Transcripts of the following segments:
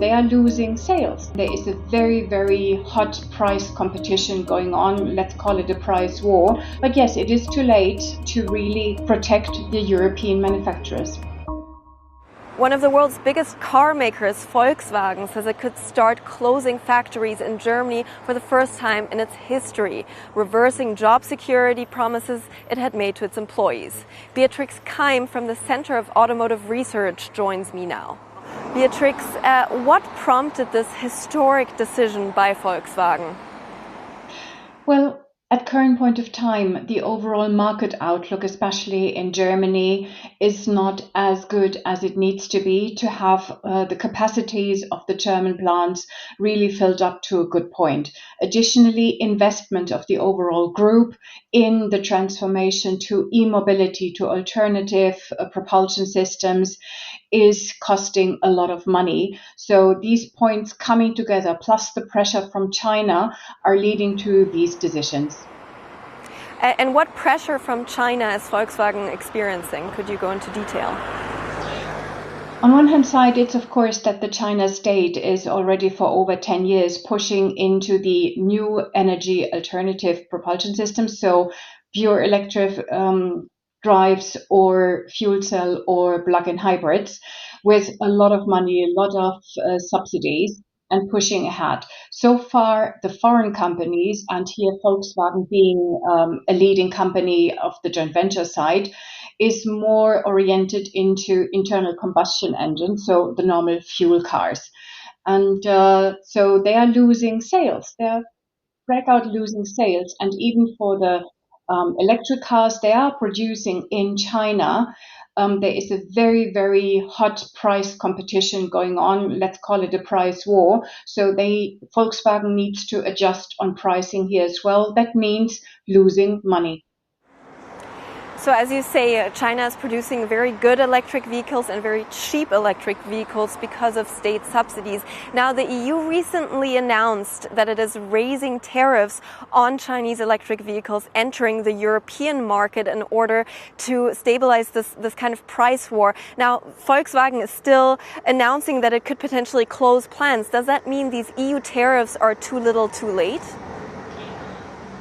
they are losing sales. There is a very, very hot price competition going on. Let's call it a price war. But yes, it is too late to really protect the European manufacturers. One of the world's biggest car makers, Volkswagen, says it could start closing factories in Germany for the first time in its history, reversing job security promises it had made to its employees. Beatrix Keim from the Center Automotive Research joins me now. Beatrix, what prompted this historic decision by Volkswagen? Well, at current point of time, the overall market outlook, especially in Germany, is not as good as it needs to be to have the capacities of the German plants really filled up to a good point. Additionally, investment of the overall group in the transformation to e-mobility, to alternative propulsion systems, is costing a lot of money. So these points coming together, plus the pressure from China, are leading to these decisions. And what pressure from China is Volkswagen experiencing? Could you go into detail? On one hand side, it's of course that the China state is already for over 10 years pushing into the new energy alternative propulsion systems, so pure electric drives or fuel cell or plug-in hybrids, with a lot of money, a lot of subsidies, and pushing ahead. So far, the foreign companies, and here Volkswagen being a leading company of the joint venture side, is more oriented into internal combustion engines, so the normal fuel cars. And so they are losing sales. They are flat out losing sales. And even for the electric cars they are producing in China, there is a very, very hot price competition going on. Let's call it a price war. So Volkswagen needs to adjust on pricing here as well. That means losing money. So as you say, China is producing very good electric vehicles and very cheap electric vehicles because of state subsidies. Now, the EU recently announced that it is raising tariffs on Chinese electric vehicles entering the European market in order to stabilize this kind of price war. Now, Volkswagen is still announcing that it could potentially close plants. Does that mean these EU tariffs are too little too late?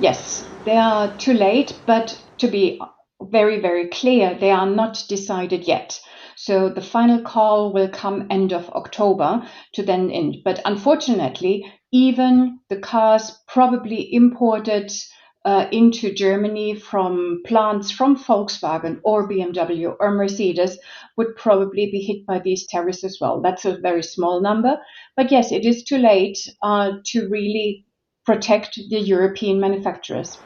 Yes, they are too late, but to be very, very clear, they are not decided yet. So the final call will come end of October to then end. But unfortunately, even the cars probably imported into Germany from plants from Volkswagen or BMW or Mercedes would probably be hit by these tariffs as well. That's a very small number. But yes, it is too late to really protect the European manufacturers.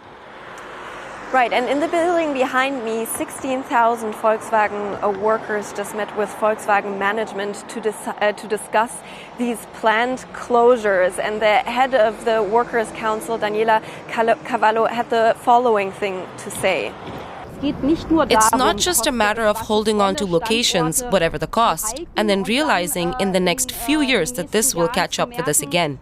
Right, and in the building behind me, 16,000 Volkswagen workers just met with Volkswagen management to discuss these planned closures. And the head of the Workers' Council, Daniela Cavallo, had the following thing to say. It's not just a matter of holding on to locations, whatever the cost, and then realizing in the next few years that this will catch up with us again.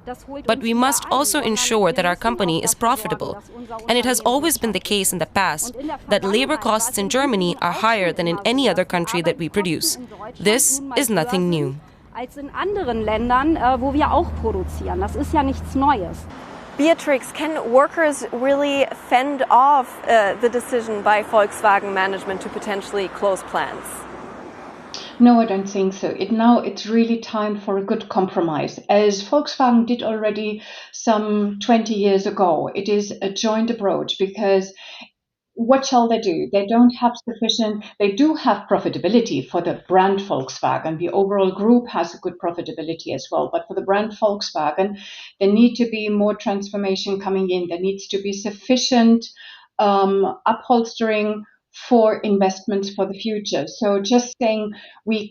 But we must also ensure that our company is profitable. And it has always been the case in the past that labor costs in Germany are higher than in any other country that we produce. This is nothing new. Beatrix, can workers really fend off the decision by Volkswagen management to potentially close plants? No, I don't think so. Now it's really time for a good compromise, as Volkswagen did already some 20 years ago. It is a joint approach, because what shall they do? They don't have sufficient, they do have profitability for the brand Volkswagen. The overall group has a good profitability as well. But for the brand Volkswagen, there need to be more transformation coming in. There needs to be sufficient upholstering for investments for the future. So just saying we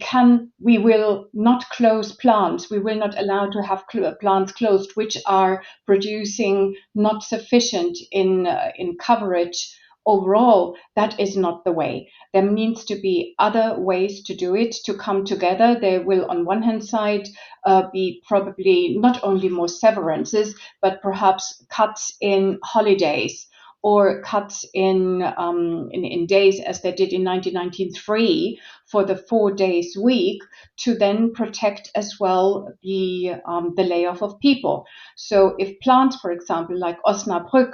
will not close plants, we will not allow to have plants closed which are producing not sufficient in coverage overall, that is not the way. There needs to be other ways to do it, to come together. There will, on one hand side, be probably not only more severances, but perhaps cuts in holidays or cuts in days as they did in 1993 for the 4 days week to then protect as well the layoff of people. So if plants, for example, like Osnabrück,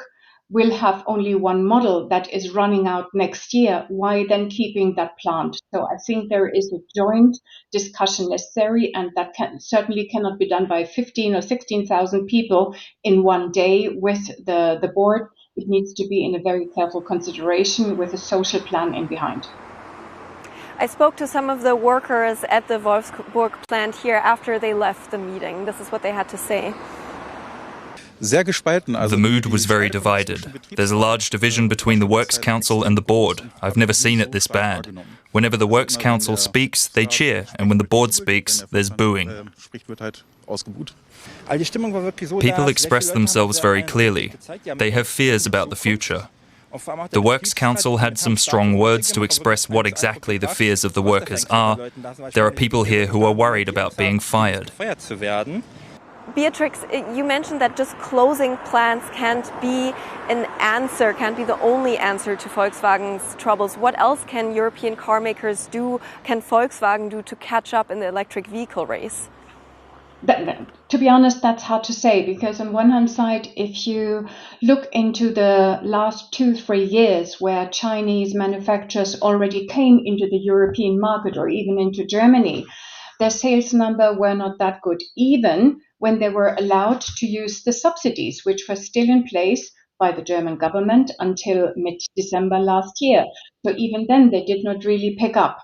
will have only one model that is running out next year, why then keeping that plant? So I think there is a joint discussion necessary, and that certainly cannot be done by 15 or 16,000 people in one day with the board. It needs to be in a very careful consideration with a social plan in behind. I spoke to some of the workers at the Wolfsburg plant here after they left the meeting. This is what they had to say. The mood was very divided. There's a large division between the Works Council and the board. I've never seen it this bad. Whenever the Works Council speaks, they cheer, and when the board speaks, there's booing. People express themselves very clearly. They have fears about the future. The Works Council had some strong words to express what exactly the fears of the workers are. There are people here who are worried about being fired. Beatrix, you mentioned that just closing plants can't be an answer, can't be the only answer to Volkswagen's troubles. What else can European car makers do, can Volkswagen do to catch up in the electric vehicle race? To be honest, that's hard to say, because on one hand side, if you look into the last 2-3 years where Chinese manufacturers already came into the European market or even into Germany, their sales number were not that good, even when they were allowed to use the subsidies, which were still in place by the German government until mid-December last year. So even then, they did not really pick up.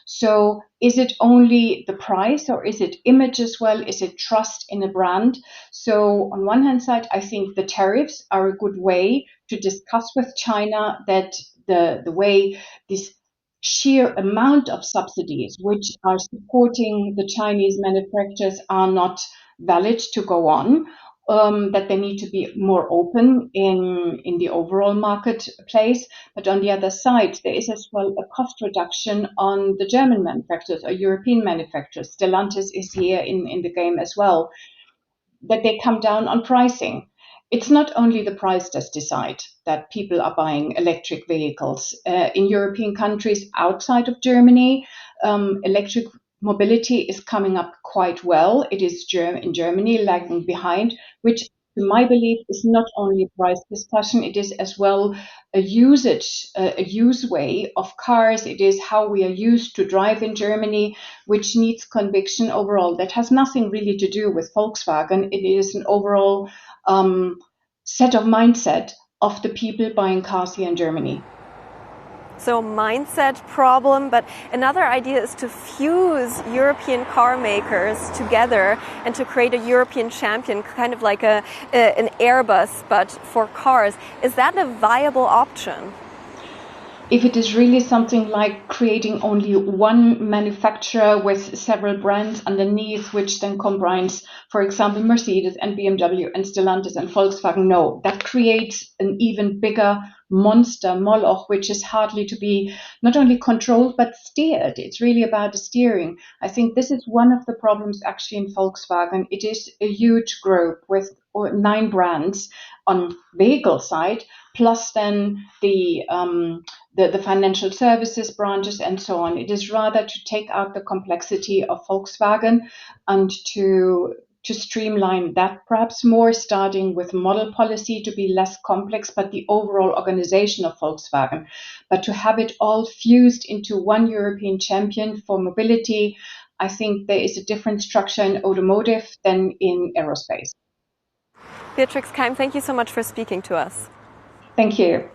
So is it only the price, or is it image as well? Is it trust in a brand? So on one hand side, I think the tariffs are a good way to discuss with China that the way this sheer amount of subsidies which are supporting the Chinese manufacturers are not valid to go on, that they need to be more open in the overall marketplace. But on the other side, there is as well a cost reduction on the German manufacturers or European manufacturers. Stellantis is here in the game as well, that they come down on pricing. It's not only the price that decide that people are buying electric vehicles. In European countries outside of Germany, electric mobility is coming up quite well. It is in Germany lagging behind, which to my belief is not only a price discussion, it is as well a use way of cars. It is how we are used to drive in Germany, which needs conviction overall. That has nothing really to do with Volkswagen. It is an overall set of mindset of the people buying cars here in Germany. So mindset problem, but another idea is to fuse European car makers together and to create a European champion, kind of like an Airbus, but for cars. Is that a viable option? If it is really something like creating only one manufacturer with several brands underneath, which then combines, for example, Mercedes and BMW and Stellantis and Volkswagen, no, that creates an even bigger monster, Moloch, which is hardly to be not only controlled but steered. It's really about the steering. I think this is one of the problems actually in Volkswagen. It is a huge group with 9 brands on vehicle side, plus then the financial services branches and so on. It is rather to take out the complexity of Volkswagen and to streamline that perhaps more, starting with model policy to be less complex, but the overall organization of Volkswagen. But to have it all fused into one European champion for mobility, I think there is a different structure in automotive than in aerospace. Beatrix Keim, thank you so much for speaking to us. Thank you.